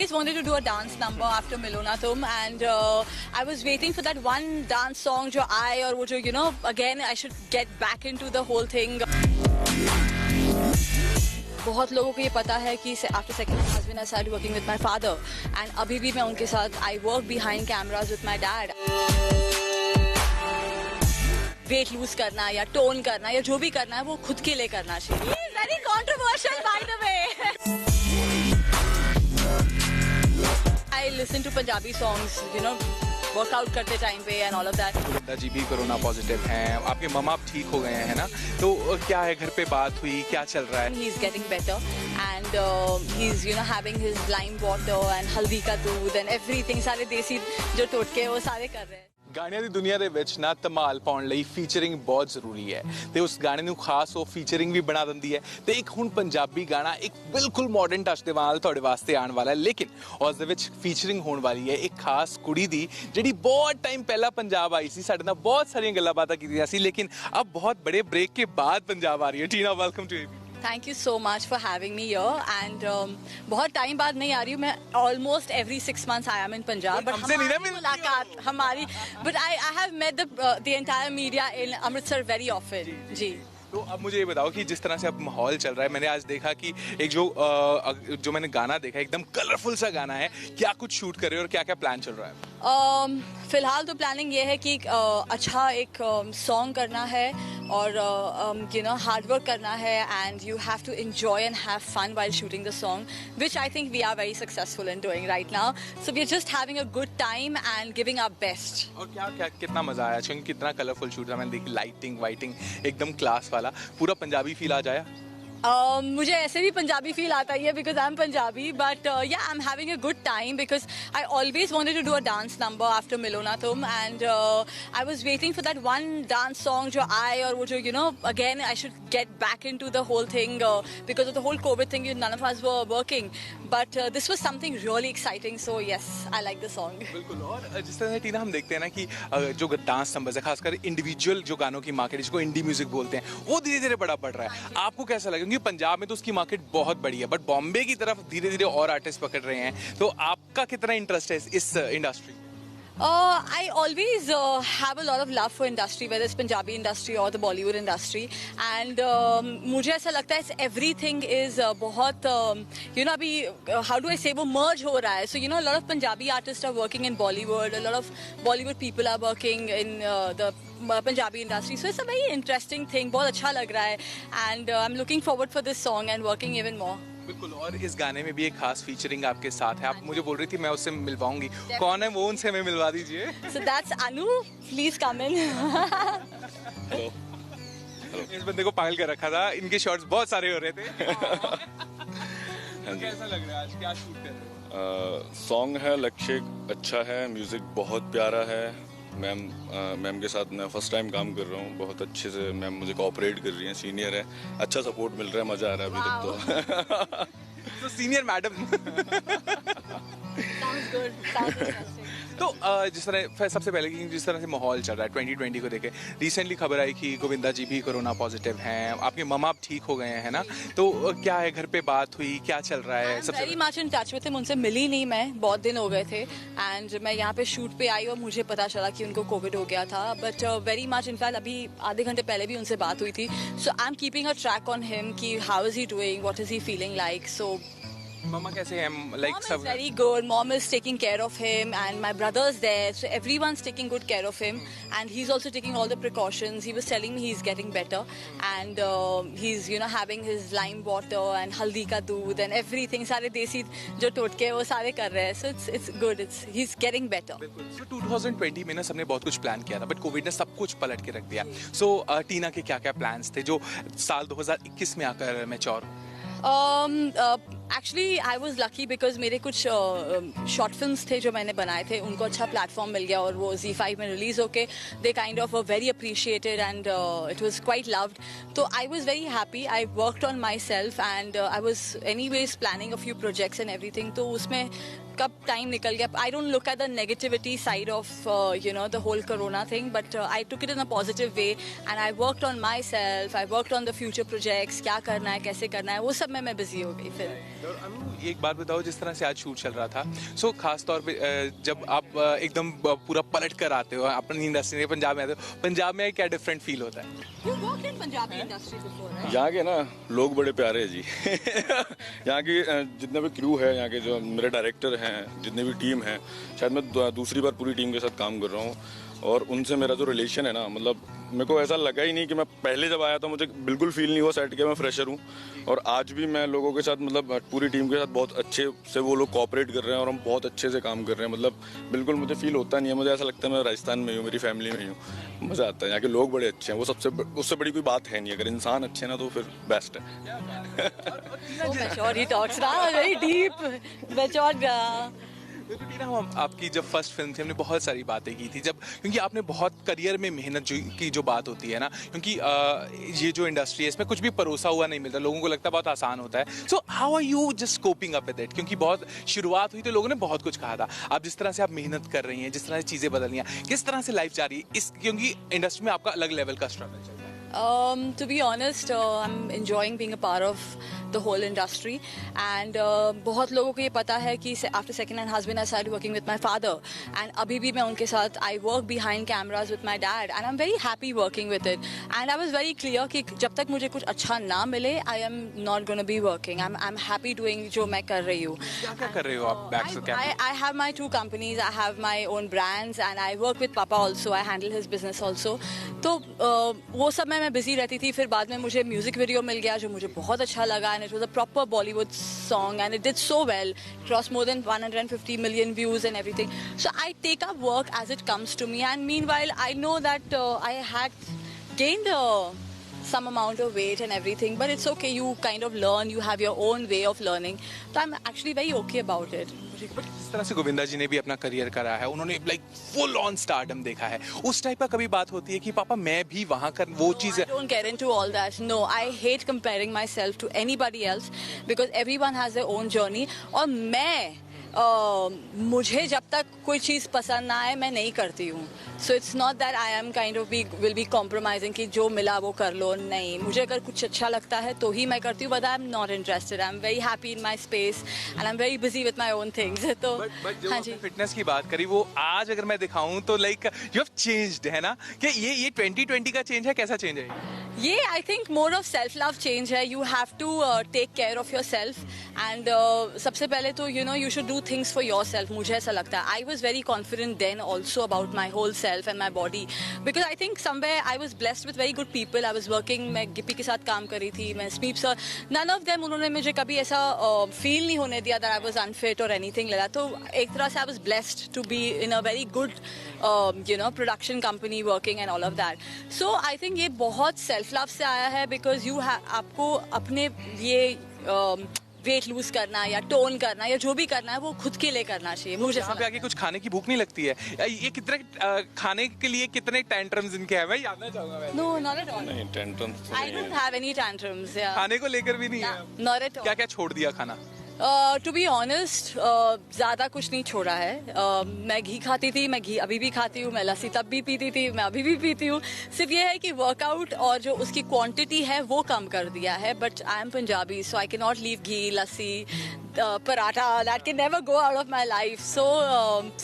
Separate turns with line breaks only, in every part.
Just wanted to do a dance number after Milona Tum, and I was waiting for that one dance song जो आए और वो जो again I should get back into the whole thing. बहुत लोगों को ये पता है कि after second my husband I started working with my father, and अभी भी मैं उनके साथ I work behind cameras with my dad. Weight lose करना या टोन करना या जो भी करना है वो खुद के लिए करना चाहिए. Very controversial by the way. I listen to Punjabi songs, workout करते टाइम पे and all of that.
Govinda ji भी कोरोना पॉजिटिव हैं, आपके मम्मा अब ठीक हो गए हैं ना, तो क्या है घर पे बात हुई, क्या चल रहा है?
He is getting better and he's having his lime water and हल्दी का दूध and everything, सारे देसी जो टोटके वो सारे कर रहे हैं.
ਗਾਣਿਆਂ ਦੀ ਦੁਨੀਆ ਦੇ ਵਿੱਚ ਨਾ ਧਮਾਲ ਪਾਉਣ ਲਈ ਫੀਚਰਿੰਗ ਬਹੁਤ ਜ਼ਰੂਰੀ ਹੈ ਤੇ ਉਸ ਗਾਣੇ ਨੂੰ ਖਾਸ ਉਹ ਫੀਚਰਿੰਗ ਵੀ ਬਣਾ ਦਿੰਦੀ ਹੈ ਤੇ ਇੱਕ ਹੁਣ ਪੰਜਾਬੀ ਗਾਣਾ ਇੱਕ ਬਿਲਕੁਲ ਮਾਡਰਨ ਟੱਚ ਦੇ ਨਾਲ ਤੁਹਾਡੇ ਵਾਸਤੇ ਆਉਣ ਵਾਲਾ ਹੈ, ਲੇਕਿਨ ਉਸ ਦੇ ਵਿੱਚ ਫੀਚਰਿੰਗ ਹੋਣ ਵਾਲੀ ਹੈ ਇੱਕ ਖਾਸ ਕੁੜੀ ਦੀ ਜਿਹੜੀ ਬਹੁਤ ਟਾਈਮ ਪਹਿਲਾਂ ਪੰਜਾਬ ਆਈ ਸੀ, ਸਾਡੇ ਨਾਲ ਬਹੁਤ ਸਾਰੀਆਂ ਗੱਲਾਂ ਬਾਤਾਂ ਕੀਤੀਆਂ ਸੀ, ਲੇਕਿਨ अब बहुत बड़े ब्रेक के बाद पंजाब आ रही है. Tina, welcome to ABP.
Thank you so much for having me here and बहुत टाइम बाद नहीं आ रही हूँ मैं. Almost every 6 months I am in Punjab, but but I have met the entire media in Amritsar very often. जी.
तो अब मुझे ये बताओ कि जिस तरह से अब माहौल चल रहा है, मैंने आज देखा कि एक जो मैंने गाना देखा एकदम कलरफुल सा गाना है, क्या कुछ शूट कर रहे हो और क्या क्या प्लान चल रहा है?
फिलहाल तो प्लानिंग ये है कि अच्छा एक सॉन्ग करना है और हार्ड वर्क करना है and you have to enjoy and have fun while shooting the song, which I think we are very successful in doing right now. So we are just having a good time and giving our best.
और क्या कितना मजा आया, क्योंकि कितना colourful shoot था, मैंने देखी लाइटिंग वाइटिंग एकदम क्लास वाला, पूरा पंजाबी फील आ जाया.
मुझे ऐसे भी पंजाबी फील आता ही है because I'm Punjabi, but yeah, I'm having a good time because I always wanted to do a dance number after Milona Tum, and I was waiting for that one dance song जो आए और वो जो again I should get back into the whole thing because of the whole COVID thing. None of us were working, but this was something really exciting, so yes, I like the song.
बिल्कुल. और जिस तरह से टीना हम देखते हैं ना कि जो डांस नंबर्स है, खासकर इंडिविजुअल जो गानों की मार्केट जिसको इंडी म्यूजिक बोलते हैं, वो धीरे धीरे बड़ा बढ़ रहा है. आपको कैसा लगा? क्योंकि पंजाब में तो उसकी मार्केट बहुत बड़ी है, बट बॉम्बे की तरफ धीरे धीरे और आर्टिस्ट पकड़ रहे हैं, तो आपका कितना इंटरेस्ट है इस industry?
I always have a lot of love for industry, whether it's Punjabi industry or the Bollywood industry, and मुझे ऐसा लगता है everything is बहुत अभी how do I say वो merge हो रहा है. So a lot of Punjabi artists are working in Bollywood, a lot of Bollywood people are working in the Punjabi industry, so it's a very interesting thing. बहुत अच्छा लग रहा है and I'm looking forward for this song and working even more.
बिल्कुल. और इस गाने में भी एक खास फीचरिंग आपके साथ है, आप मुझे बोल रही थी मैं उससे मिलवाऊंगी, कौन है वो, उनसे हमें मिलवा दीजिए.
So that's Anu, please come in.
Hello. इस बंदे को पागल कर रखा था, इनके शॉट्स बहुत सारे हो रहे थे. कैसा लग रहा है आज, क्या शूट कर रहे हो?
सॉन्ग है लक्ष्य अच्छा है, म्यूजिक बहुत प्यारा है. मैम के साथ मैं फर्स्ट टाइम काम कर रहा हूँ, बहुत अच्छे से मैम मुझे कोऑपरेट कर रही हैं, सीनियर है, अच्छा सपोर्ट मिल रहा है, मजा आ रहा है अभी तक तो.
तो senior madam.
Sounds good. Sounds interesting.
तो जिस तरह सबसे पहले कि जिस तरह से माहौल चल रहा है 2020 को देखे, रिसेंटली खबर आई कि गोविंदा जी भी कोरोना पॉजिटिव हैं, आपके मम्मा अब ठीक हो गए हैं ना, तो क्या है घर पे बात हुई, क्या चल रहा है?
Very much in touch with him. उनसे मिली नहीं मैं, बहुत दिन हो गए थे, एंड मैं यहाँ पे शूट पे आई और मुझे पता चला कि उनको कोविड हो गया था, बट वेरी मच इनफैक्ट अभी आधे घंटे पहले भी उनसे बात हुई थी. So I am keeping a track on him कि how is he doing, what is he feeling like. So
मम्मा कैसे हैं? Like
Mom is very good. Mom is taking care of him, and my brother's there, so everyone's taking good care of him, and he's also taking all the precautions. He was telling me he's getting better, and he's having his lime water and haldi ka doodh and everything. सारे देसी जो टोटके वो सारे कर रहे हैं. So it's good. He's getting better.
So 2020 में ना सबने बहुत कुछ प्लान किया था, बट कोविड ने सब कुछ पलट के रख दिया. So टीना के क्या क्या प्लान्स थे जो साल 2021 में आकर mature?
Actually I was lucky because मेरे कुछ शॉर्ट फिल्म्स थे जो मैंने बनाए थे, उनको अच्छा प्लेटफॉर्म मिल गया और वो ZEE5 में रिलीज होके they kind of very appreciated and it was quite loved. तो I was very happy. I worked on my self and I was anyways planning a few projects and everything. तो उसमें कब time निकल गया. I don't look at the negativity side of the whole corona thing, but I took it in a positive way and I worked on myself. I worked on the future projects. क्या करना है, कैसे करना है, वो सब में मैं बिजी हो गई फिर.
एक बात बताओ, जिस तरह से आज शूट चल रहा था, सो खास तौर पे जब आप एकदम पूरा पलट कर आते हो अपनी इंडस्ट्री में, पंजाब में आते हो, पंजाब में क्या डिफरेंट फील होता है?
You worked in Punjabi industry before, right?
यहाँ के ना लोग बड़े प्यारे हैं जी. यहाँ की जितने भी क्रू है, यहाँ के जो मेरे डायरेक्टर हैं, जितने भी टीम है, शायद मैं दूसरी बार पूरी टीम के साथ काम कर रहा हूँ और उनसे मेरा जो रिलेशन है ना, मतलब मेरे को ऐसा लगा ही नहीं कि मैं पहले जब आया था मुझे बिल्कुल फील नहीं हुआ सेट के मैं फ्रेशर हूँ. और आज भी मैं लोगों के साथ, मतलब पूरी टीम के साथ बहुत अच्छे से वो लोग कोऑपरेट कर रहे हैं और हम बहुत अच्छे से काम कर रहे हैं. मतलब बिल्कुल मुझे फील होता नहीं है, मुझे ऐसा लगता है मैं राजस्थान में हूँ, मेरी फैमिली में हूँ. मज़ा आता है. यहाँ के लोग बड़े अच्छे हैं, वो उससे बड़ी कोई बात है नहीं. अगर इंसान अच्छे ना तो फिर बेस्ट है.
Mature he talks now, very deep, mature.
तो टीना, हम आपकी जब फर्स्ट फिल्म थी हमने बहुत सारी बातें की थी, जब क्योंकि आपने बहुत करियर में मेहनत की जो बात होती है ना, क्योंकि ये जो इंडस्ट्री है इसमें कुछ भी परोसा हुआ नहीं मिलता, लोगों को लगता है बहुत आसान होता है. So how are you just coping up with it? क्योंकि बहुत शुरुआत हुई तो लोगों ने बहुत कुछ कहा था. आप जिस तरह से आप मेहनत कर रही हैं, जिस तरह से चीज़ें बदल रही हैं, किस तरह से लाइफ जा रही है क्योंकि इंडस्ट्री में आपका अलग लेवल का स्ट्रगल चल रहा है.
To be honest, I'm enjoying being a part of the whole industry, and बहुत लोगों को ये पता है कि after second hand husband I started working with my father, and अभी भी मैं उनके साथ I work behind cameras with my dad, and I'm very happy working with it. And I was very clear कि जब तक मुझे कुछ अच्छा ना मिले, I am not going to be working. I'm happy doing जो मैं कर रही हूँ.
क्या कर rहे हो आप back to camera?
I have my 2 companies. I have my own brands, and I work with Papa also. I handle his business also. तो वो सब मैं बिजी रहती थी. फिर बाद में मुझे म्यूजिक वीडियो मिल गया जो मुझे बहुत अच्छा लगा, and it was a proper Bollywood song and it did so well, crossed more than 150 million views and everything. So I take up work as it comes to me, and meanwhile I know that I had gained some amount of weight and everything, but it's okay. You kind of learn, you have your own way of learning, so I'm actually very okay about it.
But जिस तरह से गोविंदा जी ने भी अपना career करा है, उन्होंने like full on stardom देखा है, उस टाइप का कभी बात होती है कि पापा मैं भी वहां कर वो चीज है?
I don't get into all that. No, I hate comparing myself to anybody else because everyone has their own journey. और मुझे जब तक कोई चीज़ पसंद ना आए मैं नहीं करती हूँ. So it's not that I am kind of will be compromising कि जो मिला वो कर लो. नहीं, मुझे अगर कुछ अच्छा लगता है तो ही मैं करती हूँ, but I am not interested. I am very happy in my space and I am very busy with my own things. तो
हाँ जी, फिटनेस की बात करी, वो आज अगर मैं दिखाऊं तो लाइक यू हैव चेंज्ड, है ना? कि ये 2020 का चेंज है, कैसा चेंज है
ये? I think more of self love change है. You have to take care of your self, and सबसे पहले तो you should do things for yourself. मुझे ऐसा लगता है. I was very confident then also about my whole self and my body, because I think somewhere I was blessed with very good people. I was working, मैं गिप्पी के साथ काम कर रही थी, मैं स्पीप सर, none of them, उन्होंने मुझे कभी ऐसा फील नहीं होने दिया that I was unfit or anything like that. तो एक तरह से I was blessed to be in a very good production company working and all of that. So I think ये बहुत self love से आया है, because आपको अपने लिए वेट लूज करना या टोन करना या जो भी करना है वो खुद के लिए करना चाहिए. मुझे
यहाँ पे आके कुछ खाने की भूख नहीं लगती है? ये कितने खाने के लिए कितने टेंट्रम्स इनके हैं, मैं जानना चाहूंगा.
No, not at all.
नहीं, tantrums
I don't have any tantrums.
खाने को लेकर भी नहीं है?
Not at all.
क्या क्या छोड़ दिया खाना?
टू बी ऑनेस्ट ज़्यादा कुछ नहीं छोड़ा है. मैं घी खाती थी, मैं घी अभी भी खाती हूँ, मैं लस्सी तब भी पीती थी, मैं अभी भी पीती हूँ. सिर्फ ये है कि वर्कआउट और जो उसकी क्वांटिटी है वो कम कर दिया है. But I am Punjabi, so I can not leave ghee, lassi, paratha, that can never go out of my life. So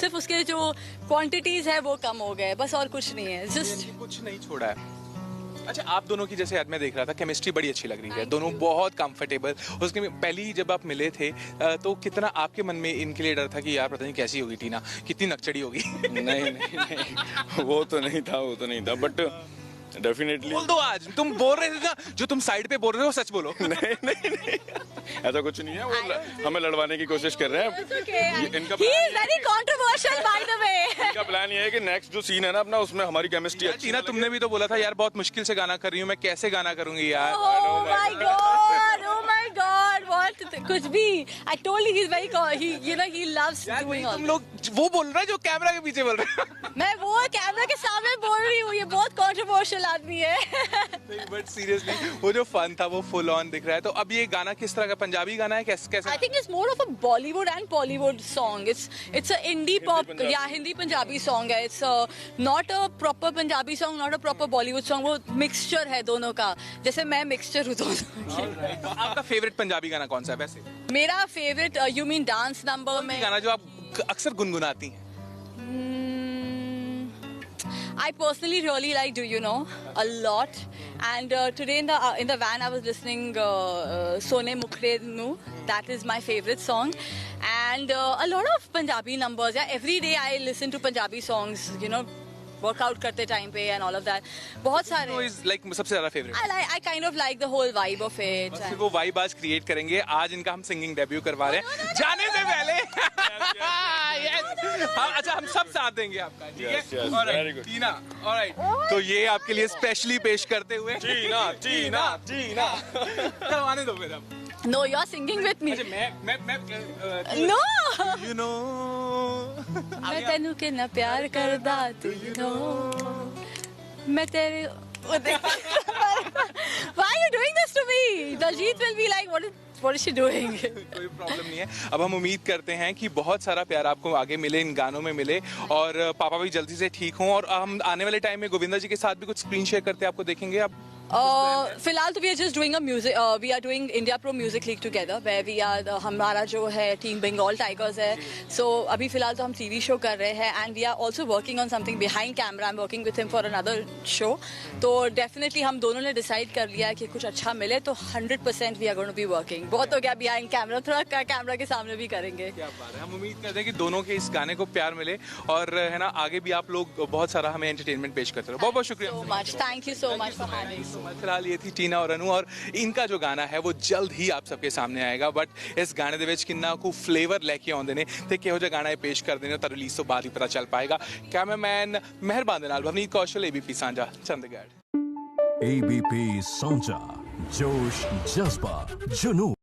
सिर्फ उसके जो क्वांटिटीज़ है वो कम हो गए, बस और कुछ नहीं है. जस्ट
कुछ नहीं छोड़ा है. अच्छा, आप दोनों की जैसे आज मैं देख रहा था केमिस्ट्री बड़ी अच्छी लग रही है, दोनों बहुत कंफर्टेबल. उसके पहली जब आप मिले थे तो कितना आपके मन में इनके लिए डर था कि यार पता नहीं कैसी होगी टीना, कितनी नकचड़ी होगी?
नहीं, वो तो नहीं था, बट डेफिनेटली
बोल दो. आज तुम बोल रहे थे ना, जो तुम साइड पे बोल रहे हो सच बोलो.
नहीं, ऐसा कुछ नहीं है. वो हमें लड़वाने की कोशिश कर रहे हैं. इनका प्लान ये है कि नेक्स्ट जो सीन है ना अपना, उसमें हमारी केमिस्ट्री अच्छी.
टीना, तुमने भी तो बोला था यार बहुत मुश्किल से गाना कर रही हूँ, मैं कैसे गाना करूंगी यार?
Oh my God, what? कुछ भी. I told you he's very, he loves doing all.
तुम लोग वो बोल रहे हैं जो कैमरा के पीछे बोल रहे हैं.
मैं वो कैमरा के सामने बोल रही हूँ, ये बहुत कंट्रोवर्शियल आदमी है।
बट सीरियसली वो जो फन था वो फुल ऑन दिख रहा है। तो अब ये गाना किस तरह का, पंजाबी गाना है कैसे?
I think it's more of a Bollywood and Bollywood song. It's a indie pop, yeah, Hindi Punjabi song है. It's not a proper Punjabi song, not a proper Bollywood song. वो mixture है दोनों का, जैसे मैं mixture हूँ दोनों की।
आपका फेवरेट पंजाबी गाना कौन सा है वैसे?
मेरा favourite you mean dance number में
गाना जो आप अक्सर गुनगुनाती हैं?
I personally really like Do You Know a lot, and today in the van I was listening Sone Mukhde Nu. That is my favorite song, and a lot of Punjabi numbers. Yeah, every day I listen to Punjabi songs. You know, workout करते time पे and all of that. बहुत सारे.
Who is like सबसे ज़्यादा favorite?
I kind of like the whole vibe of it.
बस वो vibe आज create करेंगे। आज इनका हम singing debut करवा रहे हैं। जाने से पहले। हाँ, अच्छा हम सब साथ देंगे आपका, ठीक है?
Very good.
टीना, alright. तो ये आपके लिए स्पेशली पेश करते हुए
टीना
करवाने दो फिर अब।
No, you're singing with me.
अच्छा मैं
No.
you know
मैं तेनू कितना प्यार करदा तू you know मैं तेरे Why are you doing this to me? Daljit will be like what is she doing?
कोई प्रॉब्लम नहीं है। अब हम उम्मीद करते हैं कि बहुत सारा प्यार आपको आगे मिले, इन गानों में मिले, और पापा भी जल्दी से ठीक हों। और हम आने वाले टाइम में गोविंदा जी के साथ भी कुछ स्क्रीन शेयर करते आपको देखेंगे आप?
फिलहाल तो we are just doing a music we are doing India Pro Music League together where we are हमारा जो है टीम बंगाल टाइगर्स है। So अभी फिलहाल तो हम टीवी शो कर रहे हैं and we are also working on something behind camera. I'm working with him for another show. तो definitely हम दोनों ने डिसाइड कर लिया कि कुछ अच्छा मिले तो 100% we are going to be working. बहुत हो गया behind camera, थोड़ा कैमरा के सामने भी करेंगे।
क्या बात है। हम उम्मीद करते हैं कि दोनों के इस गाने को प्यार मिले और है ना आगे भी आप लोग बहुत सारा हमें एंटरटेनमेंट पेश करते रहो। बहुत बहुत शुक्रिया।
So much. Thank you so much for having me.
फिलहाल ये थी टीना और अनु, और इनका जो गाना है वो जल्द ही आप सबके सामने आएगा। बट इस गाने दे विच किन्ना को फ्लेवर लेके आउंदे ने ते किहो जिहा गाना पेश करदे ने तां रिलीज तो बाद ही पता चल पाएगा। कैमरामैन मेहरबान दे नाल भवनीत कौशल, एबीपी सांझा, चंडीगढ़।
एबीपी सांझा, जोश जज्बा जुनून।